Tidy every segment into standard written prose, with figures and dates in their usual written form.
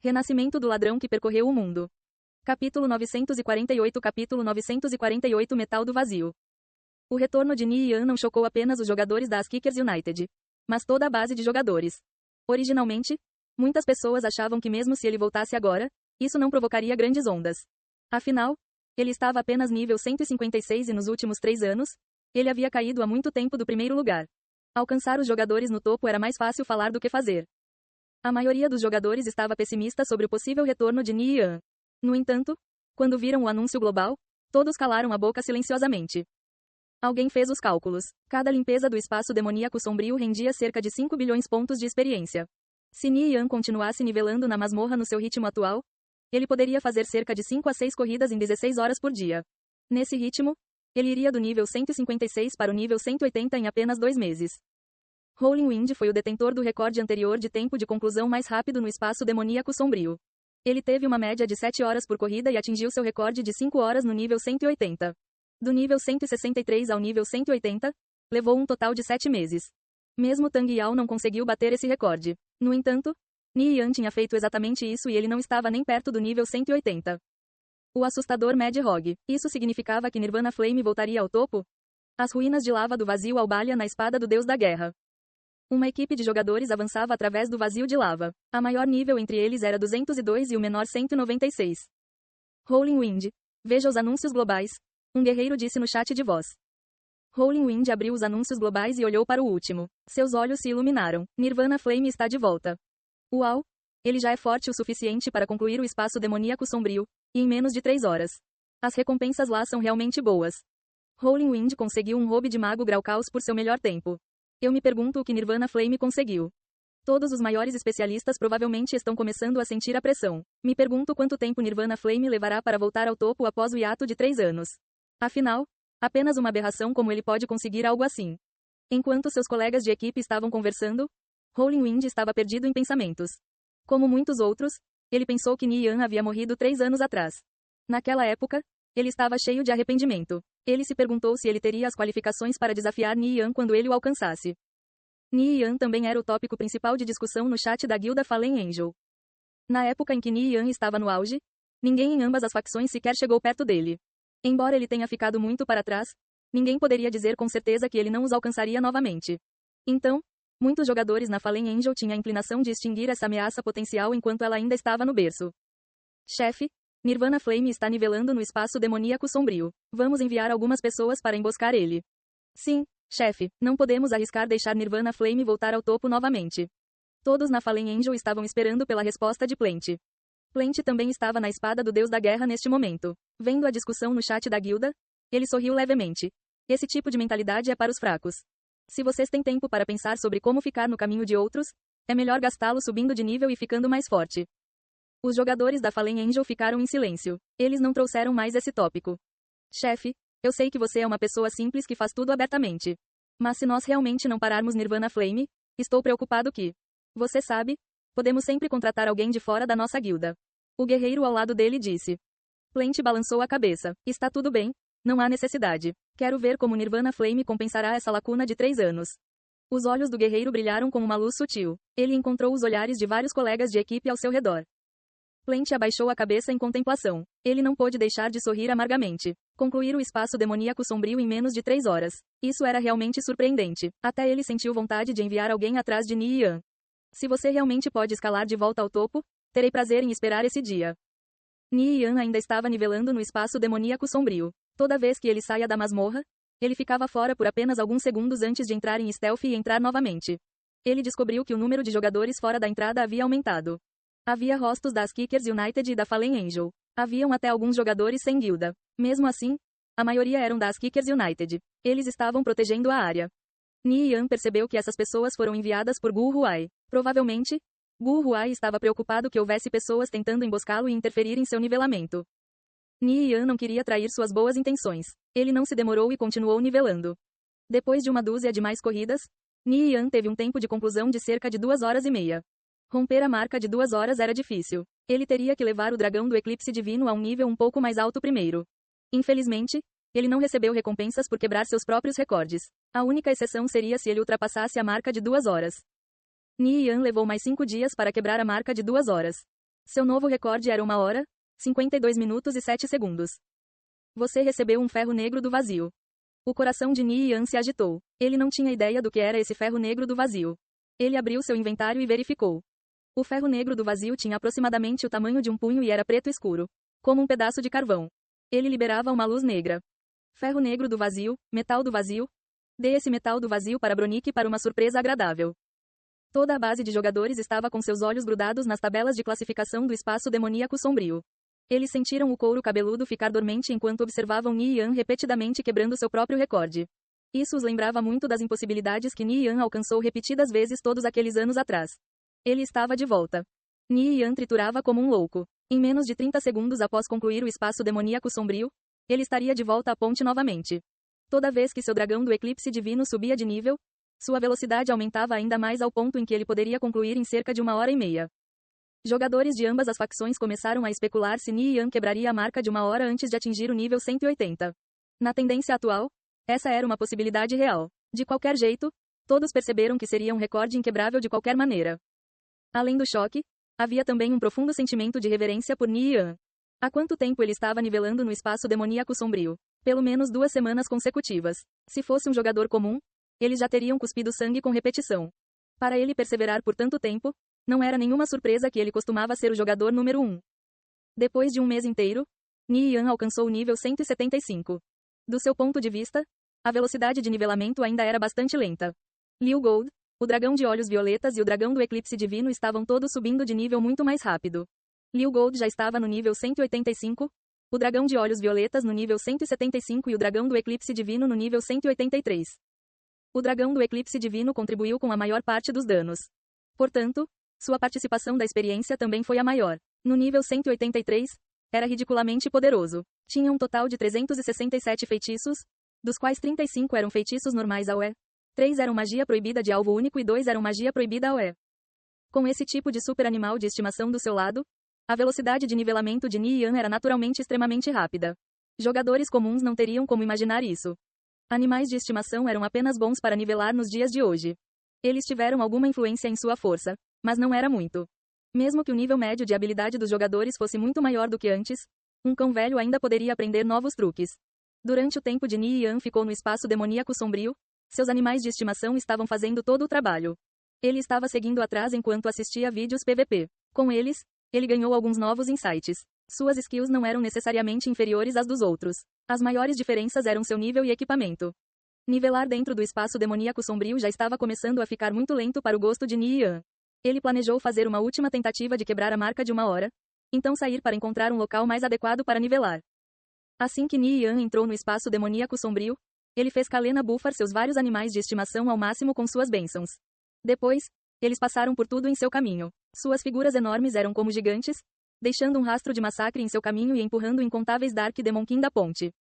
Renascimento do ladrão que percorreu o mundo. Capítulo 948 Metal do vazio. O retorno de Ni Yan não chocou apenas os jogadores das Kickers United, mas toda a base de jogadores. Originalmente, muitas pessoas achavam que mesmo se ele voltasse agora, isso não provocaria grandes ondas. Afinal, ele estava apenas nível 156 e nos últimos 3 anos, ele havia caído há muito tempo do primeiro lugar. Alcançar os jogadores no topo era mais fácil falar do que fazer. A maioria dos jogadores estava pessimista sobre o possível retorno de Ni Yan. No entanto, quando viram o anúncio global, todos calaram a boca silenciosamente. Alguém fez os cálculos. Cada limpeza do espaço demoníaco sombrio rendia cerca de 5 bilhões pontos de experiência. Se Ni Yan continuasse nivelando na masmorra no seu ritmo atual, ele poderia fazer cerca de 5 a 6 corridas em 16 horas por dia. Nesse ritmo, ele iria do nível 156 para o nível 180 em apenas 2 meses. Howling Wind foi o detentor do recorde anterior de tempo de conclusão mais rápido no espaço demoníaco sombrio. Ele teve uma média de 7 horas por corrida e atingiu seu recorde de 5 horas no nível 180. Do nível 163 ao nível 180, levou um total de 7 meses. Mesmo Tang Yao não conseguiu bater esse recorde. No entanto, Ni Yan tinha feito exatamente isso e ele não estava nem perto do nível 180. O assustador Mad Hog. Isso significava que Nirvana Flame voltaria ao topo? As ruínas de lava do vazio Albalia na espada do deus da guerra. Uma equipe de jogadores avançava através do vazio de lava. A maior nível entre eles era 202 e o menor 196. Howling Wind. Veja os anúncios globais. Um guerreiro disse no chat de voz. Howling Wind abriu os anúncios globais e olhou para o último. Seus olhos se iluminaram. Nirvana Flame está de volta. Uau! Ele já é forte o suficiente para concluir o espaço demoníaco sombrio, e em menos de 3 horas. As recompensas lá são realmente boas. Howling Wind conseguiu um robe de mago grau caos por seu melhor tempo. Eu me pergunto o que Nirvana Flame conseguiu. Todos os maiores especialistas provavelmente estão começando a sentir a pressão. Me pergunto quanto tempo Nirvana Flame levará para voltar ao topo após o hiato de 3 anos. Afinal, apenas uma aberração como ele pode conseguir algo assim. Enquanto seus colegas de equipe estavam conversando, Howling Wind estava perdido em pensamentos. Como muitos outros, ele pensou que Ni Yan havia morrido 3 anos atrás. Naquela época, ele estava cheio de arrependimento. Ele se perguntou se ele teria as qualificações para desafiar Ni Yan quando ele o alcançasse. Ni Yan também era o tópico principal de discussão no chat da guilda Fallen Angel. Na época em que Ni Yan estava no auge, ninguém em ambas as facções sequer chegou perto dele. Embora ele tenha ficado muito para trás, ninguém poderia dizer com certeza que ele não os alcançaria novamente. Então, muitos jogadores na Fallen Angel tinham a inclinação de extinguir essa ameaça potencial enquanto ela ainda estava no berço. Chefe, Nirvana Flame está nivelando no espaço demoníaco sombrio. Vamos enviar algumas pessoas para emboscar ele. Sim, chefe, não podemos arriscar deixar Nirvana Flame voltar ao topo novamente. Todos na Fallen Angel estavam esperando pela resposta de Plant. Plant também estava na espada do deus da guerra neste momento. Vendo a discussão no chat da guilda, ele sorriu levemente. Esse tipo de mentalidade é para os fracos. Se vocês têm tempo para pensar sobre como ficar no caminho de outros, é melhor gastá-lo subindo de nível e ficando mais forte. Os jogadores da Fallen Angel ficaram em silêncio. Eles não trouxeram mais esse tópico. Chefe, eu sei que você é uma pessoa simples que faz tudo abertamente. Mas se nós realmente não pararmos Nirvana Flame, estou preocupado que... Você sabe, podemos sempre contratar alguém de fora da nossa guilda. O guerreiro ao lado dele disse. Plant balançou a cabeça. Está tudo bem, não há necessidade. Quero ver como Nirvana Flame compensará essa lacuna de 3 anos. Os olhos do guerreiro brilharam com uma luz sutil. Ele encontrou os olhares de vários colegas de equipe ao seu redor. Plant abaixou a cabeça em contemplação. Ele não pôde deixar de sorrir amargamente. Concluir o espaço demoníaco sombrio em menos de 3 horas. Isso era realmente surpreendente. Até ele sentiu vontade de enviar alguém atrás de Ni Yan. Se você realmente pode escalar de volta ao topo, terei prazer em esperar esse dia. Ni Yan ainda estava nivelando no espaço demoníaco sombrio. Toda vez que ele saía da masmorra, ele ficava fora por apenas alguns segundos antes de entrar em stealth e entrar novamente. Ele descobriu que o número de jogadores fora da entrada havia aumentado. Havia rostos das Kickers United e da Fallen Angel. Haviam até alguns jogadores sem guilda. Mesmo assim, a maioria eram das Kickers United. Eles estavam protegendo a área. Ni Yan percebeu que essas pessoas foram enviadas por Gu Huai. Provavelmente, Gu Huai estava preocupado que houvesse pessoas tentando emboscá-lo e interferir em seu nivelamento. Ni Yan não queria trair suas boas intenções. Ele não se demorou e continuou nivelando. Depois de uma dúzia de mais corridas, Ni Yan teve um tempo de conclusão de cerca de 2 horas e meia. Romper a marca de 2 horas era difícil. Ele teria que levar o dragão do eclipse divino a um nível um pouco mais alto primeiro. Infelizmente, ele não recebeu recompensas por quebrar seus próprios recordes. A única exceção seria se ele ultrapassasse a marca de 2 horas. Ni Yan levou mais 5 dias para quebrar a marca de 2 horas. Seu novo recorde era 1 hora, 52 minutos e 7 segundos. Você recebeu um ferro negro do vazio. O coração de Ni Yan se agitou. Ele não tinha ideia do que era esse ferro negro do vazio. Ele abriu seu inventário e verificou. O ferro negro do vazio tinha aproximadamente o tamanho de um punho e era preto escuro, como um pedaço de carvão. Ele liberava uma luz negra. Ferro negro do vazio, metal do vazio. Dê esse metal do vazio para Bronick para uma surpresa agradável. Toda a base de jogadores estava com seus olhos grudados nas tabelas de classificação do espaço demoníaco sombrio. Eles sentiram o couro cabeludo ficar dormente enquanto observavam Ni Yan repetidamente quebrando seu próprio recorde. Isso os lembrava muito das impossibilidades que Ni Yan alcançou repetidas vezes todos aqueles anos atrás. Ele estava de volta. Ni Yan triturava como um louco. Em menos de 30 segundos após concluir o espaço demoníaco sombrio, ele estaria de volta à ponte novamente. Toda vez que seu dragão do eclipse divino subia de nível, sua velocidade aumentava ainda mais ao ponto em que ele poderia concluir em cerca de 1 hora e meia. Jogadores de ambas as facções começaram a especular se Ni Yan quebraria a marca de 1 hora antes de atingir o nível 180. Na tendência atual, essa era uma possibilidade real. De qualquer jeito, todos perceberam que seria um recorde inquebrável de qualquer maneira. Além do choque, havia também um profundo sentimento de reverência por Ni Yan. Há quanto tempo ele estava nivelando no espaço demoníaco sombrio? Pelo menos 2 semanas consecutivas. Se fosse um jogador comum, eles já teriam cuspido sangue com repetição. Para ele perseverar por tanto tempo, não era nenhuma surpresa que ele costumava ser o jogador número 1. Depois de um mês inteiro, Ni Yan alcançou o nível 175. Do seu ponto de vista, a velocidade de nivelamento ainda era bastante lenta. Liu Gold, o dragão de olhos violetas e o dragão do eclipse divino estavam todos subindo de nível muito mais rápido. Liu Gold já estava no nível 185, o dragão de olhos violetas no nível 175 e o dragão do eclipse divino no nível 183. O dragão do eclipse divino contribuiu com a maior parte dos danos. Portanto, sua participação da experiência também foi a maior. No nível 183, era ridiculamente poderoso. Tinha um total de 367 feitiços, dos quais 35 eram feitiços normais AoE, 3 eram magia proibida de alvo único e 2 eram magia proibida AoE. Com esse tipo de super animal de estimação do seu lado, a velocidade de nivelamento de Ni Yan era naturalmente extremamente rápida. Jogadores comuns não teriam como imaginar isso. Animais de estimação eram apenas bons para nivelar nos dias de hoje. Eles tiveram alguma influência em sua força, mas não era muito. Mesmo que o nível médio de habilidade dos jogadores fosse muito maior do que antes, um cão velho ainda poderia aprender novos truques. Durante o tempo de Ni Yan ficou no espaço demoníaco sombrio, seus animais de estimação estavam fazendo todo o trabalho. Ele estava seguindo atrás enquanto assistia vídeos PVP. Com eles, ele ganhou alguns novos insights. Suas skills não eram necessariamente inferiores às dos outros. As maiores diferenças eram seu nível e equipamento. Nivelar dentro do espaço demoníaco sombrio já estava começando a ficar muito lento para o gosto de Ni Yan. Ele planejou fazer uma última tentativa de quebrar a marca de 1 hora, então sair para encontrar um local mais adequado para nivelar. Assim que Ni Yan entrou no espaço demoníaco sombrio, ele fez Kalena buffar seus vários animais de estimação ao máximo com suas bênçãos. Depois, eles passaram por tudo em seu caminho. Suas figuras enormes eram como gigantes, deixando um rastro de massacre em seu caminho e empurrando incontáveis Dark Demonkin da ponte.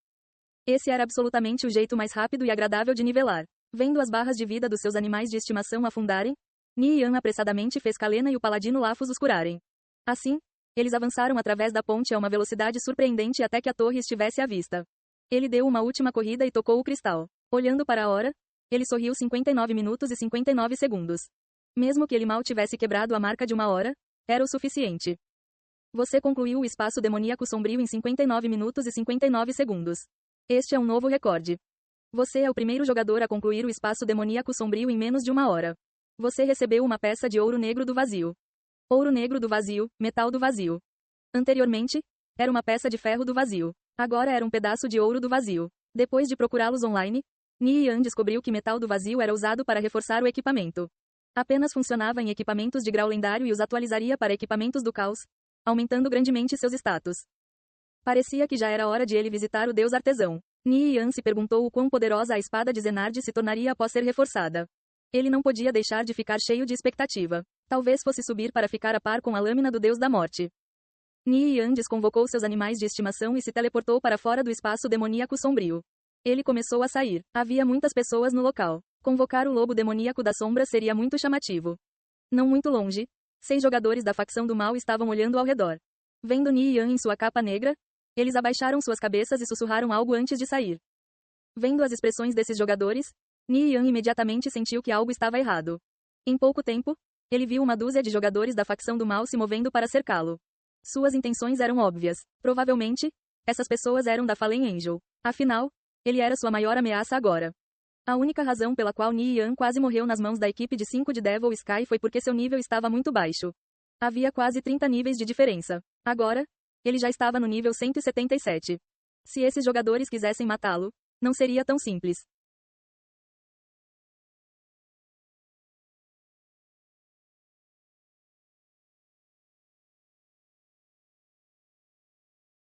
Esse era absolutamente o jeito mais rápido e agradável de nivelar. Vendo as barras de vida dos seus animais de estimação afundarem, Ni Yan apressadamente fez Kalena e o paladino Lafos os curarem. Assim, eles avançaram através da ponte a uma velocidade surpreendente até que a torre estivesse à vista. Ele deu uma última corrida e tocou o cristal. Olhando para a hora, ele sorriu 59 minutos e 59 segundos. Mesmo que ele mal tivesse quebrado a marca de 1 hora, era o suficiente. Você concluiu o espaço demoníaco sombrio em 59 minutos e 59 segundos. Este é um novo recorde. Você é o primeiro jogador a concluir o espaço demoníaco sombrio em menos de 1 hora. Você recebeu uma peça de ouro negro do vazio. Ouro negro do vazio, metal do vazio. Anteriormente, era uma peça de ferro do vazio. Agora era um pedaço de ouro do vazio. Depois de procurá-los online, Ni Yan descobriu que metal do vazio era usado para reforçar o equipamento. Apenas funcionava em equipamentos de grau lendário e os atualizaria para equipamentos do caos, aumentando grandemente seus status. Parecia que já era hora de ele visitar o deus artesão. Ni Yan se perguntou o quão poderosa a espada de Zenard se tornaria após ser reforçada. Ele não podia deixar de ficar cheio de expectativa. Talvez fosse subir para ficar a par com a lâmina do deus da morte. Ni Yan desconvocou seus animais de estimação e se teleportou para fora do espaço demoníaco sombrio. Ele começou a sair. Havia muitas pessoas no local. Convocar o lobo demoníaco da sombra seria muito chamativo. Não muito longe, 6 jogadores da facção do mal estavam olhando ao redor. Vendo Ni Yan em sua capa negra, eles abaixaram suas cabeças e sussurraram algo antes de sair. Vendo as expressões desses jogadores, Ni Yan imediatamente sentiu que algo estava errado. Em pouco tempo, ele viu uma dúzia de jogadores da facção do mal se movendo para cercá-lo. Suas intenções eram óbvias. Provavelmente, essas pessoas eram da Fallen Angel. Afinal, ele era sua maior ameaça agora. A única razão pela qual Ni Yan quase morreu nas mãos da equipe de 5 de Devil Sky foi porque seu nível estava muito baixo. Havia quase 30 níveis de diferença. Agora, ele já estava no nível 177. Se esses jogadores quisessem matá-lo, não seria tão simples.